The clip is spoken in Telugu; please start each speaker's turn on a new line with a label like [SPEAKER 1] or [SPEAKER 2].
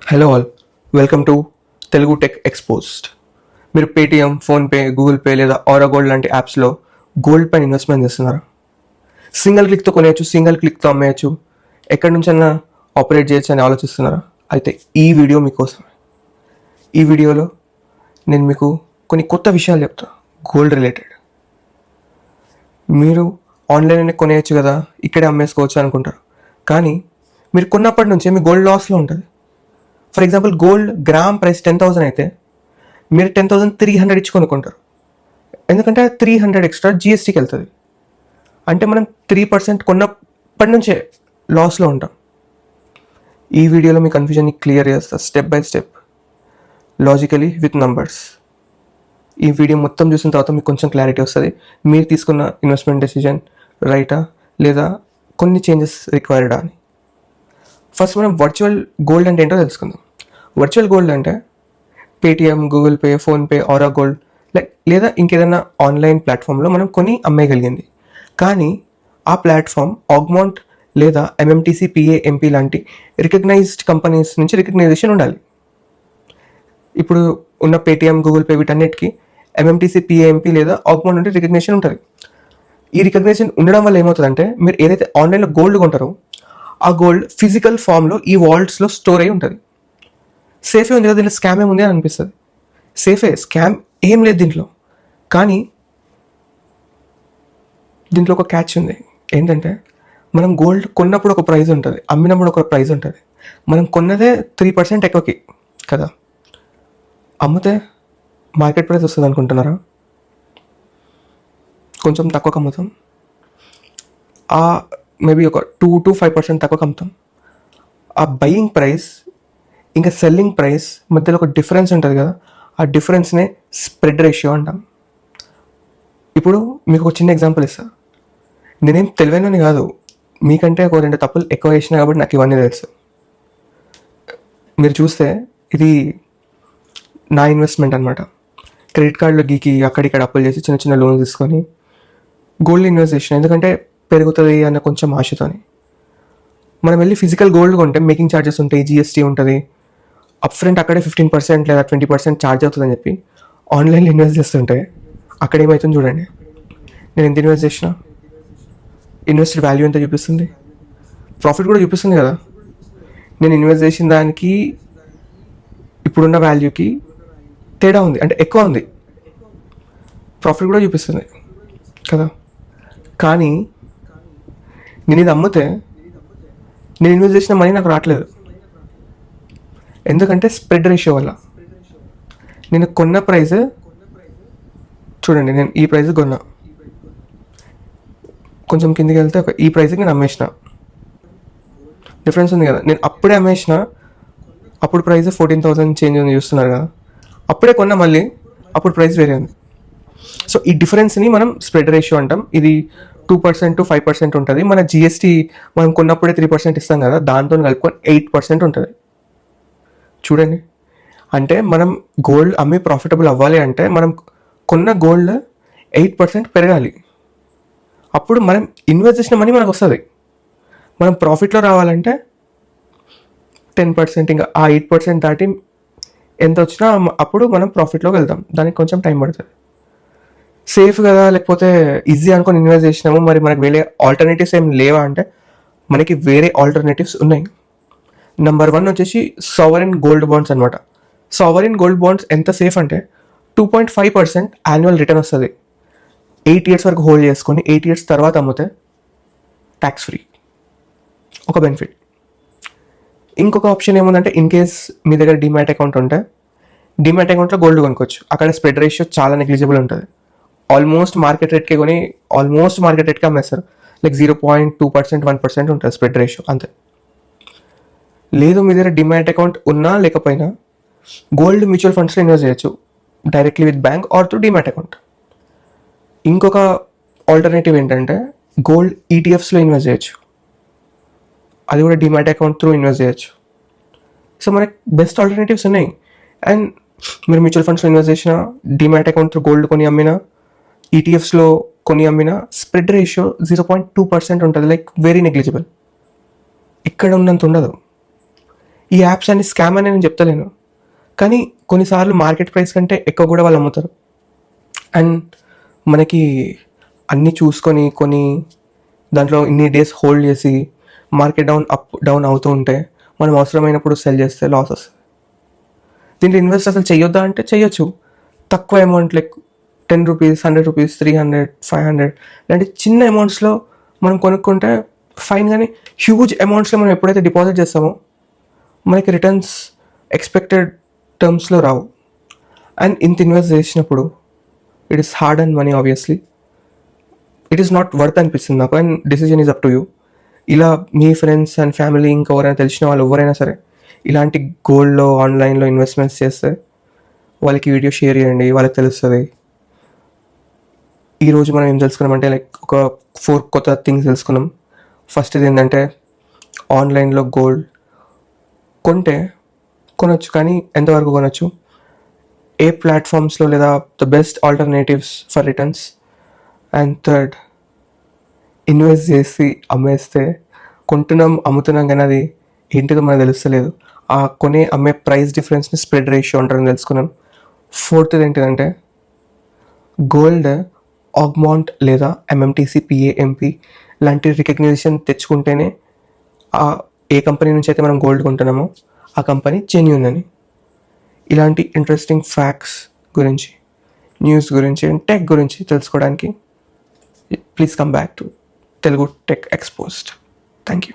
[SPEAKER 1] Hello all, welcome to Telugu tech exposed. మీరు పేటిఎం, ఫోన్పే, గూగుల్ పే లేదా ఆరా గోల్డ్ లాంటి యాప్స్లో గోల్డ్ పైన ఇన్వెస్ట్మెంట్ చేస్తున్నారా? సింగిల్ క్లిక్తో కొనేయచ్చు, సింగిల్ క్లిక్తో అమ్మేయచ్చు, ఎక్కడి నుంచైనా ఆపరేట్ చేయొచ్చు అని ఆలోచిస్తున్నారా? అయితే ఈ వీడియో మీకోసం. ఈ వీడియోలో నేను మీకు కొన్ని కొత్త విషయాలు చెప్తాను గోల్డ్ రిలేటెడ్. మీరు ఆన్లైన్లోనే కొనేయచ్చు కదా, ఇక్కడే అమ్మేసుకోవచ్చు అనుకుంటారు. కానీ మీరు కొన్నప్పటి నుంచే మీ గోల్డ్ లాస్లో ఉంటుంది. For example, gold gram price 10,000 అయితే మీరు 10,300 ఇచ్చి కొనుక్కుంటారు. ఎందుకంటే 300 ఎక్స్ట్రా జిఎస్టీకి వెళ్తుంది. అంటే మనం 3% కొన్నప్పటి నుంచే లాస్లో ఉంటాం. ఈ వీడియోలో మీ కన్ఫ్యూజన్ని క్లియర్ చేస్తా, step by step, logically with numbers. ఈ వీడియో మొత్తం చూసిన తర్వాత మీకు కొంచెం క్లారిటీ వస్తుంది. మీరు తీసుకున్న ఇన్వెస్ట్మెంట్ డెసిజన్ రైటా లేదా కొన్ని చేంజెస్ రిక్వైర్డా అని. ఫస్ట్ మనం వర్చువల్ గోల్డ్ అంటే ఏంటో తెలుసుకుందాం. వర్చువల్ గోల్డ్ అంటే పేటిఎం, గూగుల్ పే, ఫోన్పే, ఆరా గోల్డ్ లేదా ఇంకేదైనా ఆన్లైన్ ప్లాట్ఫామ్లో మనం కొని అమ్మేయగలిగింది. కానీ ఆ ప్లాట్ఫామ్ ఆగ్మౌంట్ లేదా ఎంఎంటీసీ, పిఏఎంపీ లాంటి రికగ్నైజ్డ్ కంపెనీస్ నుంచి రికగ్నైజేషన్ ఉండాలి. ఇప్పుడు ఉన్న పేటిఎం, గూగుల్ పే వీటన్నిటికీ ఎంఎంటీసీ, పిఏఎంపీ లేదా ఆగ్మౌంట్ నుండి రికగ్నేషన్ ఉంటుంది. ఈ రికగ్నేషన్ ఉండడం వల్ల ఏమవుతుందంటే, మీరు ఏదైతే ఆన్లైన్లో గోల్డ్ కొంటారో ఆ గోల్డ్ ఫిజికల్ ఫామ్లో ఈ వాల్ట్స్లో స్టోర్ అయి ఉంటుంది. సేఫే ఉంది కదా, దీంట్లో స్కామ్ ఏముంది అని అనిపిస్తుంది. సేఫే, స్కామ్ ఏం లేదు దీంట్లో. కానీ దీంట్లో ఒక క్యాచ్ ఉంది. ఏంటంటే, మనం గోల్డ్ కొన్నప్పుడు ఒక ప్రైస్ ఉంటుంది, అమ్మినప్పుడు ఒక ప్రైస్ ఉంటుంది. మనం కొన్నదే 3% ఎక్కువకి కదా, అమ్మితే మార్కెట్ ప్రైస్ వస్తుంది అనుకుంటున్నారా? కొంచెం తక్కువకి అమ్ముతాం, మేబీ ఒక 2 to 5% తక్కువకి అమ్ముతాం. ఆ బయింగ్ ప్రైస్ ఇంకా సెల్లింగ్ ప్రైస్ మధ్యలో ఒక డిఫరెన్స్ ఉంటుంది కదా, ఆ డిఫరెన్స్నే స్ప్రెడ్ రేషియో అంటాం. ఇప్పుడు మీకు ఒక చిన్న ఎగ్జాంపుల్ ఇస్తా. నేనేం తెలివైనని కాదు, మీకంటే ఒక 2 తప్పులు ఎక్కువ వేసినా కాబట్టి నాకు ఇవన్నీ తెలుసు. మీరు చూస్తే ఇది నా ఇన్వెస్ట్మెంట్ అనమాట. క్రెడిట్ కార్డులో గీకి అక్కడిక్కడ అప్పులు చేసి చిన్న చిన్న లోన్స్ తీసుకొని గోల్డ్ ఇన్వెస్ట్ చేసిన. ఎందుకంటే పెరుగుతుంది అన్న కొంచెం ఆశతోని. మనం వెళ్ళి ఫిజికల్ గోల్డ్ కొంటే మేకింగ్ ఛార్జెస్ ఉంటాయి, జిఎస్టీ ఉంటుంది, అప్ ఫ్రంట్ అక్కడే 15% లేదా 20% ఛార్జ్ అవుతుందని చెప్పి ఆన్లైన్లో ఇన్వెస్ట్ చేస్తుంటే అక్కడ ఏమవుతుంది చూడండి. నేను ఎంత ఇన్వెస్ట్ చేసిన, ఇన్వెస్టెడ్ వాల్యూ ఎంత చూపిస్తుంది, ప్రాఫిట్ కూడా చూపిస్తుంది కదా. నేను ఇన్వెస్ట్ చేసిన దానికి ఇప్పుడున్న వాల్యూకి తేడా ఉంది, అంటే ఎక్కువ ఉంది, ప్రాఫిట్ కూడా చూపిస్తుంది కదా. కానీ నేను ఇది అమ్మితే నేను ఇన్వెస్ట్ చేసిన మనీ నాకు రావట్లేదు. ఎందుకంటే స్ప్రెడ్ రేషియో వల్ల. నేను కొన్న ప్రైస్ చూడండి, నేను ఈ ప్రైస్ కొన్నా, కొంచెం కిందికి వెళ్తే ఈ ప్రైస్కి నేను అమ్మేసిన. డిఫరెన్స్ ఉంది కదా. నేను అప్పుడే అమ్మేసిన, అప్పుడు ప్రైస్ 14,000 చేంజ్ ఉంది చూస్తున్నారు కదా. అప్పుడే కొన్నా మళ్ళీ, అప్పుడు ప్రైస్ వేరే ఉంది. సో ఈ డిఫరెన్స్ని మనం స్ప్రెడ్ రేషియో అంటాం. ఇది 2% to 5% ఉంటుంది. మన జిఎస్టీ మనం కొన్నప్పుడే 3% ఇస్తాం కదా, దాంతో కలుపుకొని 8% ఉంటుంది. చూడండి, అంటే మనం గోల్డ్ అమ్మి ప్రాఫిటబుల్ అవ్వాలి అంటే మనం కొన్న గోల్డ్ 8% పెరగాలి. అప్పుడు మనం ఇన్వెస్ట్ చేసిన మనీ మనకు వస్తుంది. మనం ప్రాఫిట్లో రావాలంటే 10%, ఇంకా ఆ 8% దాటి ఎంత వచ్చినా అప్పుడు మనం ప్రాఫిట్లోకి వెళ్తాం. దానికి కొంచెం టైం పడుతుంది. సేఫ్ కదా, లేకపోతే ఈజీ అనుకొని ఇన్వెస్ట్ చేసినాము, మరి మనకి వేరే ఆల్టర్నేటివ్స్ ఏం లేవా అంటే మనకి వేరే ఆల్టర్నేటివ్స్ ఉన్నాయి. నెంబర్ 1 వచ్చేసి సావరిన్ గోల్డ్ బాండ్స్ అనమాట. సావరిన్ గోల్డ్ బాండ్స్ ఎంత సేఫ్ అంటే 2.5% యాన్యువల్ రిటర్న్ వస్తుంది. 8 years వరకు హోల్డ్ చేసుకొని 8 years తర్వాత అమ్మితే ట్యాక్స్ ఫ్రీ, ఒక బెనిఫిట్. ఇంకొక ఆప్షన్ ఏముందంటే, ఇన్ కేస్ మీ దగ్గర డిమాట్ అకౌంట్ ఉంటే డిమాట్ అకౌంట్లో గోల్డ్ కొనుక్కోవచ్చు. అక్కడ స్ప్రెడ్ రేషియో చాలా నెగ్లిజిబుల్ ఉంటుంది. ఆల్మోస్ట్ మార్కెట్ రేట్కే కొని ఆల్మోస్ట్ మార్కెట్ రేట్కే అమ్మేస్తారు. లైక్ 0.2%, 1% ఉంటుంది స్ప్రెడ్ రేషియో, అంతే. లేదు మీ దగ్గర డిమాట్ అకౌంట్ ఉన్నా లేకపోయినా గోల్డ్ మ్యూచువల్ ఫండ్స్లో ఇన్వెస్ట్ చేయొచ్చు, directly with bank or through demat account. ఇంకొక ఆల్టర్నేటివ్ ఏంటంటే గోల్డ్ ఈటీఎఫ్స్లో ఇన్వెస్ట్ చేయొచ్చు. అది కూడా డిమాట్ అకౌంట్ త్రూ ఇన్వెస్ట్ చేయొచ్చు. సో మనకి బెస్ట్ ఆల్టర్నేటివ్స్ ఉన్నాయి. అండ్ మీరు మ్యూచువల్ ఫండ్స్లో ఇన్వెస్ట్ చేసిన, డిమాట్ అకౌంట్ త్రూ గోల్డ్ కొని అమ్మినా, ఈటీఎఫ్స్లో కొని అమ్మినా స్ప్రెడ్ రేషియో 0.2% ఉంటుంది. Like very negligible. ఇక్కడ ఉన్నంత ఉండదు. ఈ యాప్స్ అన్ని స్కామ్ అని నేను చెప్తలేను, కానీ కొన్నిసార్లు మార్కెట్ ప్రైస్ కంటే ఎక్కువ కూడా వాళ్ళు అమ్ముతారు. అండ్ మనకి అన్నీ చూసుకొని కొన్ని దాంట్లో ఇన్ని డేస్ హోల్డ్ చేసి మార్కెట్ డౌన్ అవుతూ ఉంటే మనం అవసరమైనప్పుడు సెల్ చేస్తే లాస్ వస్తుంది. దీంట్లో ఇన్వెస్ట్ అసలు చేయొద్దా అంటే చేయొచ్చు. తక్కువ అమౌంట్ లైక్ 10 రూపీస్, 100 రూపీస్, 300, 500 ఇలాంటి చిన్న అమౌంట్స్లో మనం కొనుక్కుంటే ఫైన్. కానీ హ్యూజ్ అమౌంట్స్లో మనం ఎప్పుడైతే డిపాజిట్ చేస్తామో మనకి రిటర్న్స్ ఎక్స్పెక్టెడ్ టర్మ్స్లో రావు. అండ్ ఇంత ఇన్వెస్ట్ చేసినప్పుడు it is hard and money, obviously it is not worth అనిపిస్తుంది నాకు. And decision is up to you. ఇలా మీ ఫ్రెండ్స్ అండ్ ఫ్యామిలీ ఇంకెవరైనా తెలిసిన వాళ్ళు ఎవరైనా సరే ఇలాంటి గోల్డ్లో ఆన్లైన్లో ఇన్వెస్ట్మెంట్స్ చేస్తే వాళ్ళకి వీడియో షేర్ చేయండి, వాళ్ళకి తెలుస్తుంది. ఈరోజు మనం ఏం తెలుసుకున్నామంటే లైక్ ఒక 4 కొత్త థింగ్స్ తెలుసుకున్నాం. ఫస్ట్ ఇది ఏంటంటే ఆన్లైన్లో గోల్డ్ కొంటే కొనొచ్చు, కానీ ఎంతవరకు కొనొచ్చు, ఏ ప్లాట్ఫామ్స్లో, లేదా the best alternatives for returns. And third, invest చేసి అమ్మేస్తే కొంటున్నాం అమ్ముతున్నాం కానీ అది ఏంటిదో మనకు తెలుస్తలేదు. ఆ కొనే అమ్మే ప్రైస్ డిఫరెన్స్ని స్ప్రెడ్ రేషియో అంటారని తెలుసుకున్నాం. ఫోర్త్ది ఏంటిదంటే గోల్డ్ ఆగ్మాంట్ లేదా ఎంఎంటీసీ, పిఏఎంపి లాంటి రికగ్నిషన్ తెచ్చుకుంటేనే ఏ కంపెనీ నుంచి అయితే మనం గోల్డ్ కొంటున్నామో ఆ కంపెనీ జెన్యూన్ అని. ఇలాంటి ఇంట్రెస్టింగ్ ఫ్యాక్ట్స్ గురించి, న్యూస్ గురించి, టెక్ గురించి తెలుసుకోవడానికి please come back to Telugu tech exposed. Thank you.